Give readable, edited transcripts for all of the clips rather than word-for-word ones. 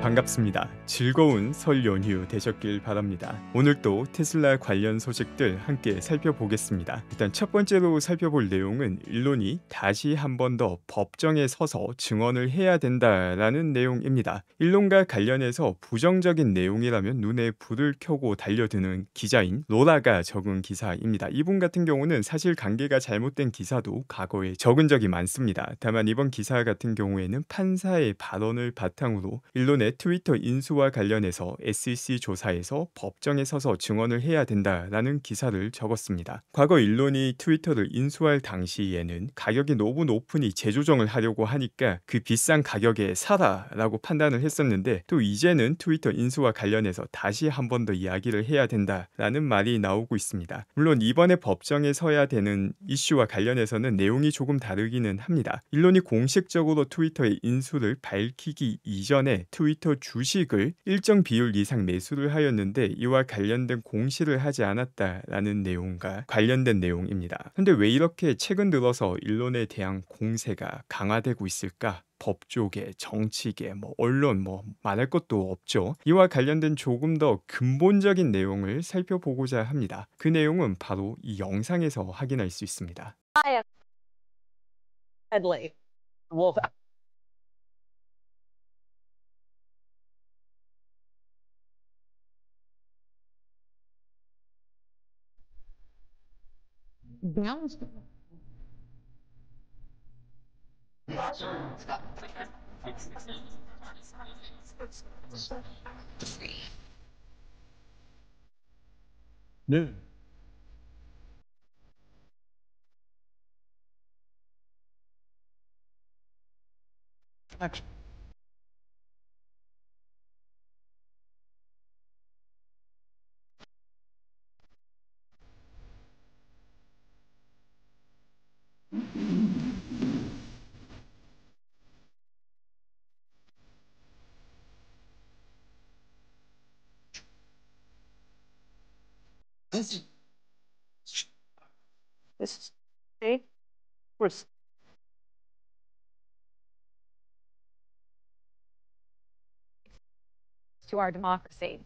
반갑습니다. 즐거운 설 연휴 되셨길 바랍니다. 오늘 또 테슬라 관련 소식들 함께 살펴보겠습니다. 일단 첫 번째로 살펴볼 내용은 일론이 다시 한 번 더 법정에 서서 증언을 해야 된다라는 내용입니다. 일론과 관련해서 부정적인 내용이라면 눈에 불을 켜고 달려드는 기자인 로라가 적은 기사입니다. 이분 같은 경우는 사실 관계가 잘못된 기사도 과거에 적은 적이 많습니다. 다만 이번 기사 같은 경우에는 판사의 발언을 바탕으로 일론의 트위터 인수와 관련해서 SEC 조사에서 법정에 서서 증언을 해야 된다라는 기사를 적었습니다. 과거 일론이 트위터를 인수할 당시에는 가격이 너무 높으니 재조정을 하려고 하니까 그 비싼 가격에 사라라고 판단을 했었는데, 또 이제는 트위터 인수와 관련해서 다시 한 번 더 이야기를 해야 된다라는 말이 나오고 있습니다. 물론 이번에 법정에 서야 되는 이슈와 관련해서는 내용이 조금 다르기는 합니다. 일론이 공식적으로 트위터의 인수를 밝히기 이전에 트위터 주식을 일정 비율 이상 매수를 하였는데 이와 관련된 공시를 하지 않았다라는 내용과 관련된 내용입니다. 근데 왜 이렇게 최근 들어서 일론에 대한 공세가 강화되고 있을까? 법조계, 정치계, 언론 말할 것도 없죠. 이와 관련된 조금 더 근본적인 내용을 살펴보고자 합니다. 그 내용은 바로 이 영상에서 확인할 수 있습니다. Headley. Wolf. Bounce. No. Action. This is see? We're to our democracy.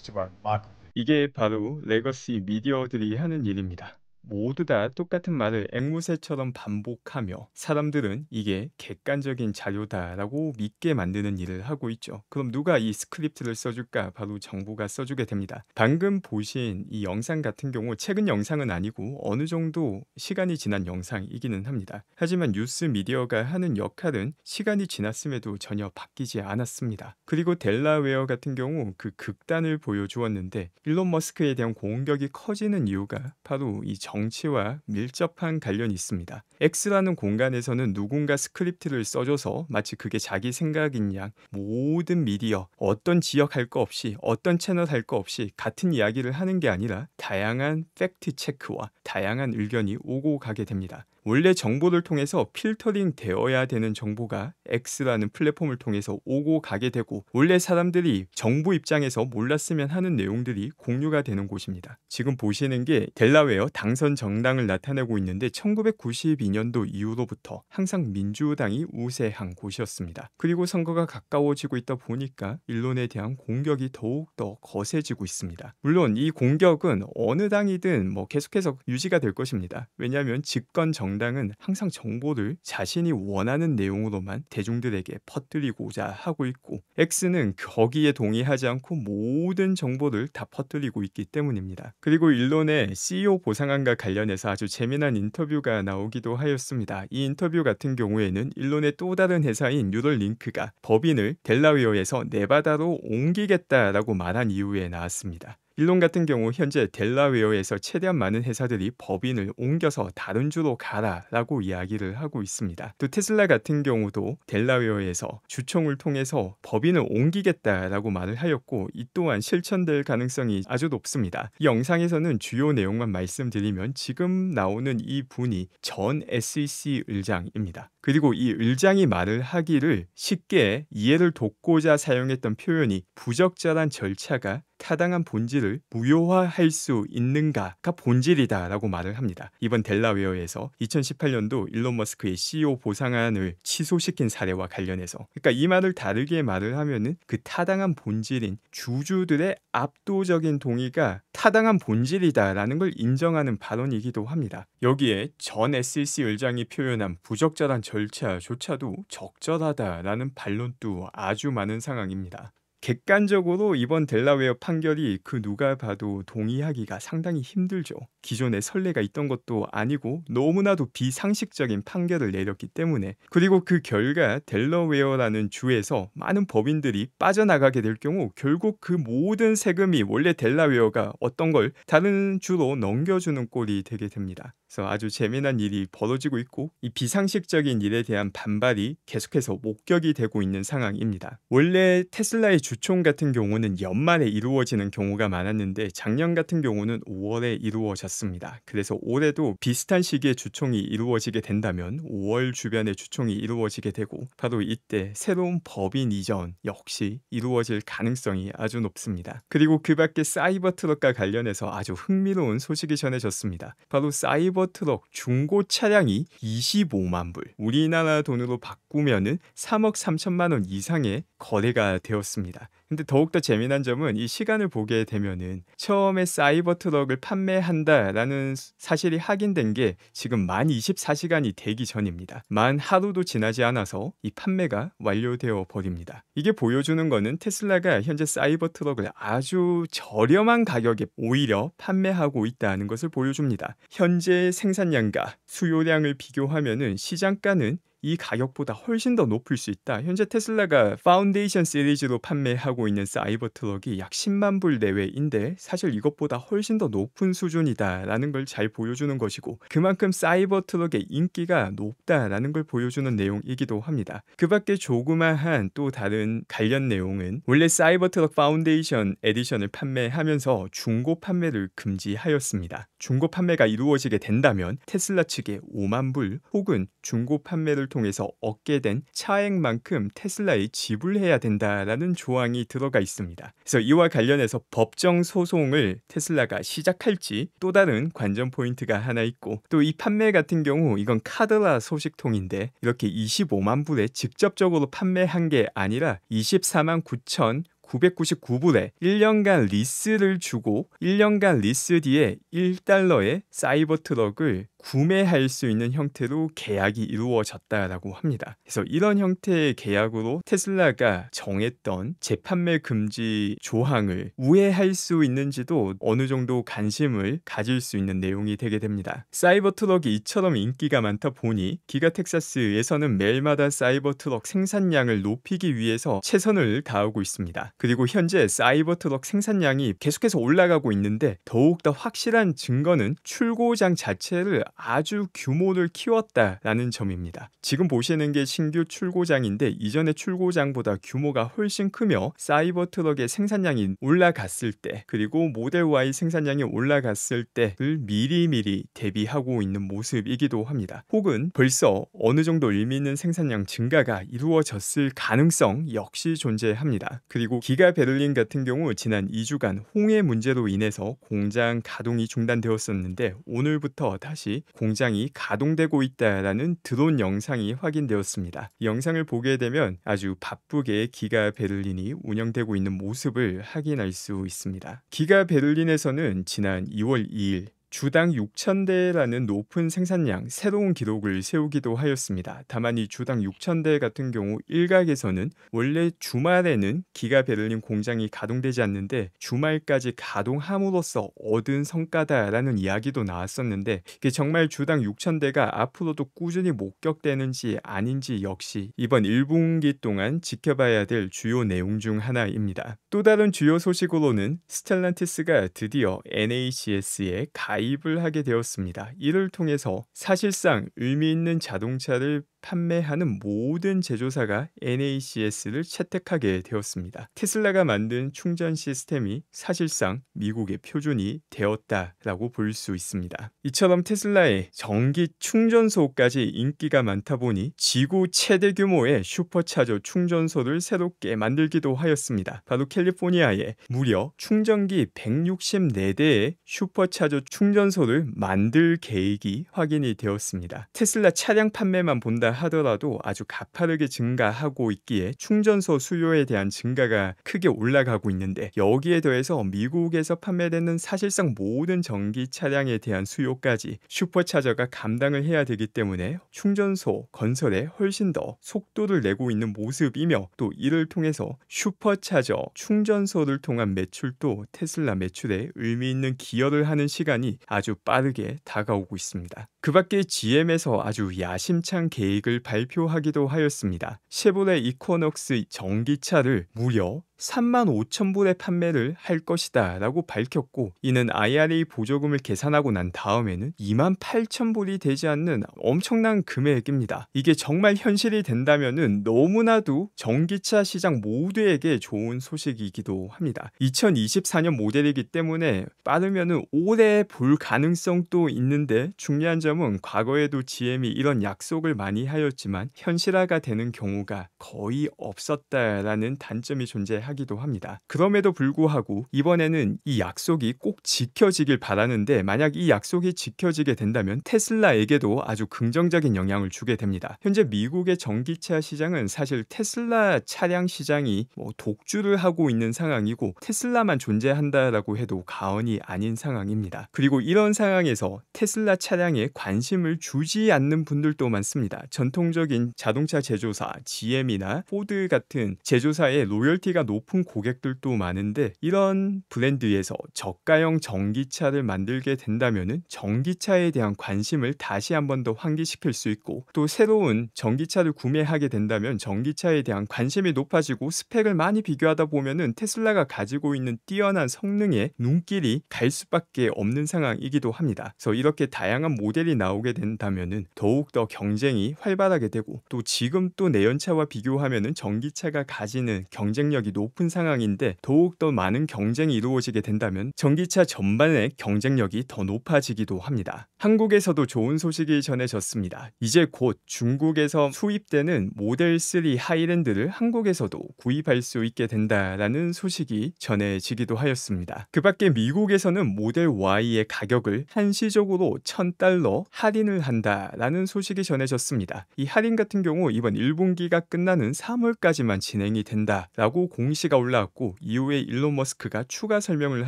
To our democracy. 이게 바로 레거시 미디어들이 하는 일입니다. 모두 다 똑같은 말을 앵무새처럼 반복하며 사람들은 이게 객관적인 자료다라고 믿게 만드는 일을 하고 있죠. 그럼 누가 이 스크립트를 써줄까? 바로 정부가 써주게 됩니다. 방금 보신 이 영상 같은 경우 최근 영상은 아니고 어느 정도 시간이 지난 영상이기는 합니다. 하지만 뉴스 미디어가 하는 역할은 시간이 지났음에도 전혀 바뀌지 않았습니다. 그리고 델라웨어 같은 경우 그 극단을 보여주었는데, 일론 머스크에 대한 공격이 커지는 이유가 바로 이 정치와 밀접한 관련이 있습니다. X라는 공간에서는 누군가 스크립트를 써줘서 마치 그게 자기 생각인 양 모든 미디어, 어떤 지역 할 거 없이, 어떤 채널 할 거 없이 같은 이야기를 하는 게 아니라 다양한 팩트 체크와 다양한 의견이 오고 가게 됩니다. 원래 정보를 통해서 필터링 되어야 되는 정보가 X라는 플랫폼을 통해서 오고 가게 되고, 원래 사람들이 정부 입장에서 몰랐으면 하는 내용들이 공유가 되는 곳입니다. 지금 보시는 게 델라웨어 당선 정당을 나타내고 있는데 1992년도 이후로부터 항상 민주당이 우세한 곳이었습니다. 그리고 선거가 가까워지고 있다 보니까 일론에 대한 공격이 더욱더 거세지고 있습니다. 물론 이 공격은 어느 당이든 계속해서 유지가 될 것입니다. 왜냐하면 집권 정당은 항상 정보를 자신이 원하는 내용으로만 대중들에게 퍼뜨리고자 하고 있고, X는 거기에 동의하지 않고 모든 정보를 다 퍼뜨리고 있기 때문입니다. 그리고 일론의 CEO 보상안과 관련해서 아주 재미난 인터뷰가 나오기도 하였습니다. 이 인터뷰 같은 경우에는 일론의 또 다른 회사인 뉴럴링크가 법인을 델라웨어에서 네바다로 옮기겠다라고 말한 이후에 나왔습니다. 일론 같은 경우 현재 델라웨어에서 최대한 많은 회사들이 법인을 옮겨서 다른 주로 가라라고 이야기를 하고 있습니다. 또 테슬라 같은 경우도 델라웨어에서 주총을 통해서 법인을 옮기겠다라고 말을 하였고, 이 또한 실천될 가능성이 아주 높습니다. 이 영상에서는 주요 내용만 말씀드리면 지금 나오는 이 분이 전 SEC 의장입니다. 그리고 이 을장이 말을 하기를 쉽게 이해를 돕고자 사용했던 표현이 부적절한 절차가 타당한 본질을 무효화할 수 있는가가 본질이다라고 말을 합니다. 이번 델라웨어에서 2018년도 일론 머스크의 CEO 보상안을 취소시킨 사례와 관련해서, 그러니까 이 말을 다르게 말을 하면은 그 타당한 본질인 주주들의 압도적인 동의가 타당한 본질이다라는 걸 인정하는 발언이기도 합니다. 여기에 전 SEC 의장이 표현한 부적절한 절차조차도 적절하다라는 반론도 아주 많은 상황입니다. 객관적으로 이번 델라웨어 판결이 그 누가 봐도 동의하기가 상당히 힘들죠. 기존에 선례가 있던 것도 아니고 너무나도 비상식적인 판결을 내렸기 때문에. 그리고 그 결과 델라웨어라는 주에서 많은 법인들이 빠져나가게 될 경우 결국 그 모든 세금이 원래 델라웨어가 어떤 걸 다른 주로 넘겨주는 꼴이 되게 됩니다. 그래서 아주 재미난 일이 벌어지고 있고, 이 비상식적인 일에 대한 반발이 계속해서 목격이 되고 있는 상황입니다. 원래 테슬라의 주총 같은 경우는 연말에 이루어지는 경우가 많았는데 작년 같은 경우는 5월에 이루어졌습니다. 그래서 올해도 비슷한 시기에 주총이 이루어지게 된다면 5월 주변에 주총이 이루어지게 되고, 바로 이때 새로운 법인 이전 역시 이루어질 가능성이 아주 높습니다. 그리고 그 밖에 사이버 트럭과 관련해서 아주 흥미로운 소식이 전해졌습니다. 바로 사이버 트럭 중고 차량이 25만 불, 우리나라 돈으로 바꾸면은 3억 3천만 원 이상의 거래가 되었습니다. 근데 더욱더 재미난 점은 이 시간을 보게 되면은 처음에 사이버 트럭을 판매한다라는 사실이 확인된 게 지금 만 24시간이 되기 전입니다. 만 하루도 지나지 않아서 이 판매가 완료되어 버립니다. 이게 보여주는 거는 테슬라가 현재 사이버 트럭을 아주 저렴한 가격에 오히려 판매하고 있다는 것을 보여줍니다. 현재 생산량과 수요량을 비교하면은 시장가는 이 가격보다 훨씬 더 높을 수 있다. 현재 테슬라가 파운데이션 시리즈로 판매하고 있는 사이버 트럭이 약 10만 불 내외인데 사실 이것보다 훨씬 더 높은 수준이다라는 걸 잘 보여주는 것이고, 그만큼 사이버 트럭의 인기가 높다라는 걸 보여주는 내용이기도 합니다. 그 밖에 조그마한 또 다른 관련 내용은 원래 사이버 트럭 파운데이션 에디션을 판매하면서 중고 판매를 금지하였습니다. 중고 판매가 이루어지게 된다면 테슬라 측에 5만 불 혹은 중고 판매를 통해서 얻게 된 차액만큼 테슬라에 지불해야 된다라는 조항이 들어가 있습니다. 그래서 이와 관련해서 법정 소송을 테슬라가 시작할지 또 다른 관전 포인트가 하나 있고, 또 이 판매 같은 경우 이건 카드라 소식통인데 이렇게 25만 불에 직접적으로 판매한 게 아니라 24만 9,999불에 1년간 리스를 주고 1년간 리스 뒤에 1달러의 사이버 트럭을 구매할 수 있는 형태로 계약이 이루어졌다라고 합니다. 그래서 이런 형태의 계약으로 테슬라가 정했던 재판매 금지 조항을 우회할 수 있는지도 어느 정도 관심을 가질 수 있는 내용이 되게 됩니다. 사이버 트럭이 이처럼 인기가 많다 보니 기가 텍사스에서는 매일마다 사이버 트럭 생산량을 높이기 위해서 최선을 다하고 있습니다. 그리고 현재 사이버 트럭 생산량이 계속해서 올라가고 있는데 더욱더 확실한 증거는 출고장 자체를 아주 규모를 키웠다라는 점입니다. 지금 보시는 게 신규 출고장인데 이전의 출고장보다 규모가 훨씬 크며 사이버 트럭의 생산량이 올라갔을 때, 그리고 모델 Y 생산량이 올라갔을 때를 미리미리 대비하고 있는 모습이기도 합니다. 혹은 벌써 어느 정도 의미 있는 생산량 증가가 이루어졌을 가능성 역시 존재합니다. 그리고 기가 베를린 같은 경우 지난 2주간 홍해 문제로 인해서 공장 가동이 중단되었었는데 오늘부터 다시 공장이 가동되고 있다라는 드론 영상이 확인되었습니다. 이 영상을 보게 되면 아주 바쁘게 기가 베를린이 운영되고 있는 모습을 확인할 수 있습니다. 기가 베를린에서는 지난 2월 2일 주당 6,000대라는 높은 생산량 새로운 기록을 세우기도 하였습니다. 다만 이 주당 6,000대 같은 경우 일각에서는 원래 주말에는 기가 베를린 공장이 가동되지 않는데 주말까지 가동함으로써 얻은 성과다라는 이야기도 나왔었는데, 이게 정말 주당 6,000대가 앞으로도 꾸준히 목격되는지 아닌지 역시 이번 1분기 동안 지켜봐야 될 주요 내용 중 하나입니다. 또 다른 주요 소식으로는 스텔란티스가 드디어 NACS에 가입을 하게 되었습니다. 이를 통해서 사실상 의미 있는 자동차를 판매하는 모든 제조사가 NACS를 채택하게 되었습니다. 테슬라가 만든 충전 시스템이 사실상 미국의 표준이 되었다라고 볼 수 있습니다. 이처럼 테슬라의 전기 충전소까지 인기가 많다 보니 지구 최대 규모의 슈퍼차저 충전소를 새롭게 만들기도 하였습니다. 바로 캘리포니아에 무려 충전기 164대의 슈퍼차저 충전소를 만들 계획이 확인이 되었습니다. 테슬라 차량 판매만 본다 하더라도 아주 가파르게 증가하고 있기에 충전소 수요에 대한 증가가 크게 올라가고 있는데, 여기에 더해서 미국에서 판매되는 사실상 모든 전기 차량에 대한 수요까지 슈퍼차저가 감당을 해야 되기 때문에 충전소 건설에 훨씬 더 속도를 내고 있는 모습이며, 또 이를 통해서 슈퍼차저 충전소를 통한 매출도 테슬라 매출에 의미 있는 기여를 하는 시간이 아주 빠르게 다가오고 있습니다. 그 밖에 GM에서 아주 야심찬 계획을 발표하기도 하였습니다. 쉐보레 이코녹스 전기차를 무려 35,000불에 판매를 할 것이다 라고 밝혔고, 이는 IRA 보조금을 계산하고 난 다음에는 28,000불이 되지 않는 엄청난 금액입니다. 이게 정말 현실이 된다면은 너무나도 전기차 시장 모두에게 좋은 소식이기도 합니다. 2024년 모델이기 때문에 빠르면은 올해 볼 가능성도 있는데, 중요한 점은 과거에도 GM이 이런 약속을 많이 하였지만 현실화가 되는 경우가 거의 없었다라는 단점이 존재하기도 합니다. 그럼에도 불구하고 이번에는 이 약속이 꼭 지켜지길 바라는데, 만약 이 약속이 지켜지게 된다면 테슬라에게도 아주 긍정적인 영향을 주게 됩니다. 현재 미국의 전기차 시장은 사실 테슬라 차량 시장이 독주를 하고 있는 상황이고, 테슬라만 존재한다라고 해도 과언이 아닌 상황입니다. 그리고 이런 상황에서 테슬라 차량에 관심을 주지 않는 분들도 많습니다. 전통적인 자동차 제조사 GM이나 포드 같은 제조사의 로열티가 높은 고객들도 많은데, 이런 브랜드에서 저가형 전기차를 만들게 된다면은 전기차에 대한 관심을 다시 한 번 더 환기시킬 수 있고, 또 새로운 전기차를 구매하게 된다면 전기차에 대한 관심이 높아지고, 스펙을 많이 비교하다 보면은 테슬라가 가지고 있는 뛰어난 성능에 눈길이 갈 수밖에 없는 상황이기도 합니다. 그래서 이렇게 다양한 모델이 나오게 된다면은 더욱 더 경쟁이 활발하게 되고, 또 지금 또 내연차와 비교하면은 전기차가 가지는 경쟁력이 높은 상황인데, 더욱 더 많은 경쟁이 이루어지게 된다면 전기차 전반의 경쟁력이 더 높아지기도 합니다. 한국에서도 좋은 소식이 전해졌습니다. 이제 곧 중국에서 수입되는 모델 3 하이랜드를 한국에서도 구입할 수 있게 된다라는 소식이 전해지기도 하였습니다. 그 밖에 미국에서는 모델 Y의 가격을 한시적으로 $1,000 할인을 한다라는 소식이 전해졌습니다. 이 할인 같은 경우 이번 1분기가 끝나는 3월까지만 진행이 된다라고 공시가 올라왔고, 이후에 일론 머스크가 추가 설명을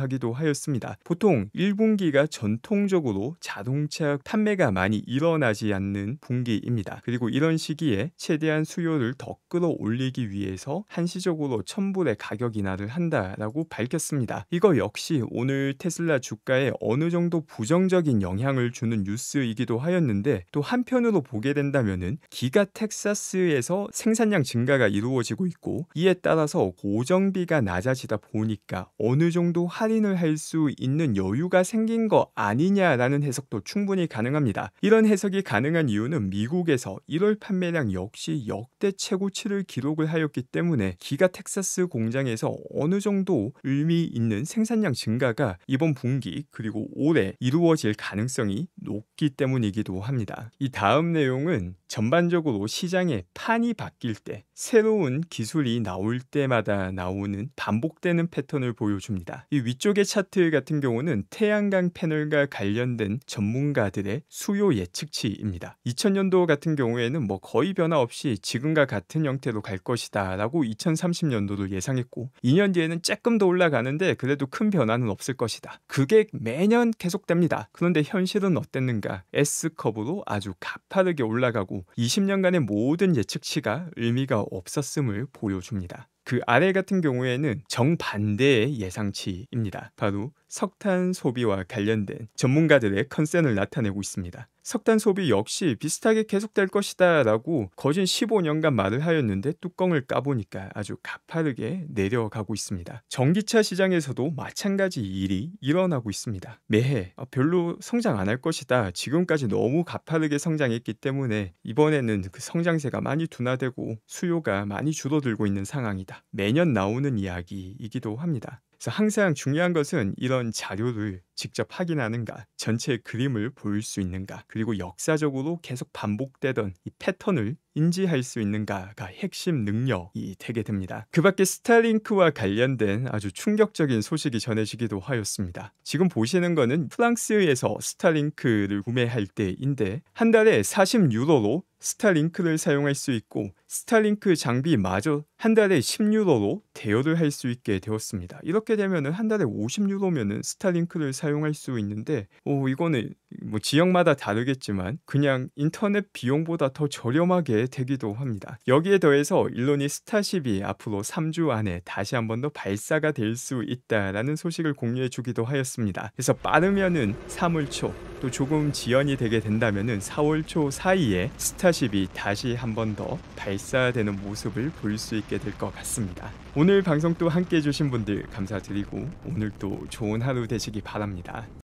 하기도 하였습니다. 보통 1분기가 전통적으로 자동차 판매가 많이 일어나지 않는 분기입니다. 그리고 이런 시기에 최대한 수요를 더 끌어올리기 위해서 한시적으로 1,000불의 가격 인하를 한다라고 밝혔습니다. 이거 역시 오늘 테슬라 주가에 어느 정도 부정적인 영향을 주는 뉴스이기도 하였는데, 또 한편으로 보게 된다면은 기가 텍사스에서 생산량 증가가 이루어지고 있고, 이에 따라서 고정비가 낮아지다 보니까 어느 정도 할인을 할 수 있는 여유가 생긴 거 아니냐라는 해석도 충분히 가능합니다. 이런 해석이 가능한 이유는 미국에서 1월 판매량 역시 역대 최고치를 기록을 하였기 때문에 기가 텍사스 공장에서 어느 정도 의미 있는 생산량 증가가 이번 분기 그리고 올해 이루어질 가능성이 높기 때문이기도 합니다. 이 다음 내용은 전반적으로 시장의 판이 바뀔 때, 새로운 기술이 나올 때마다 나오는 반복되는 패턴을 보여줍니다. 이 위쪽의 차트 같은 경우는 태양광 패널과 관련된 전문가들의 수요 예측치입니다. 2000년도 같은 경우에는 거의 변화 없이 지금과 같은 형태로 갈 것이다 라고 2030년도를 예상했고, 2년 뒤에는 조금 더 올라가는데 그래도 큰 변화는 없을 것이다. 그게 매년 계속됩니다. 그런데 현실은 어땠는가? S커브로 아주 가파르게 올라가고 20년간의 모든 예측치가 의미가 없었음을 보여줍니다. 그 아래 같은 경우에는 정반대의 예상치입니다. 바로 석탄 소비와 관련된 전문가들의 컨센을 나타내고 있습니다. 석탄 소비 역시 비슷하게 계속될 것이다 라고 거진 15년간 말을 하였는데 뚜껑을 까보니까 아주 가파르게 내려가고 있습니다. 전기차 시장에서도 마찬가지 일이 일어나고 있습니다. 매해 별로 성장 안 할 것이다, 지금까지 너무 가파르게 성장했기 때문에 이번에는 그 성장세가 많이 둔화되고 수요가 많이 줄어들고 있는 상황이다, 매년 나오는 이야기이기도 합니다. 그래서 항상 중요한 것은 이런 자료를 직접 확인하는가, 전체 그림을 보일 수 있는가, 그리고 역사적으로 계속 반복되던 이 패턴을 인지할 수 있는가가 핵심 능력이 되게 됩니다. 그 밖에 스타링크와 관련된 아주 충격적인 소식이 전해지기도 하였습니다. 지금 보시는 거는 프랑스에서 스타링크를 구매할 때인데 한 달에 40유로로 스타링크를 사용할 수 있고 스타링크 장비마저 한 달에 10유로로 대여를 할 수 있게 되었습니다. 이렇게 되면은 한 달에 50유로면은 스타링크를 사용할 수 있는데 이거는 뭐 지역마다 다르겠지만 그냥 인터넷 비용보다 더 저렴하게 되기도 합니다. 여기에 더해서 일론이 스타쉽이 앞으로 3주 안에 다시 한 번 더 발사가 될 수 있다라는 소식을 공유해 주기도 하였습니다. 그래서 빠르면은 3월 초, 또 조금 지연이 되게 된다면은 4월 초 사이에 스타쉽이 다시 한 번 더 발사되는 모습을 볼 수 있게 될 것 같습니다. 오늘 방송 또 함께 해주신 분들 감사드리고 오늘도 좋은 하루 되시기 바랍니다.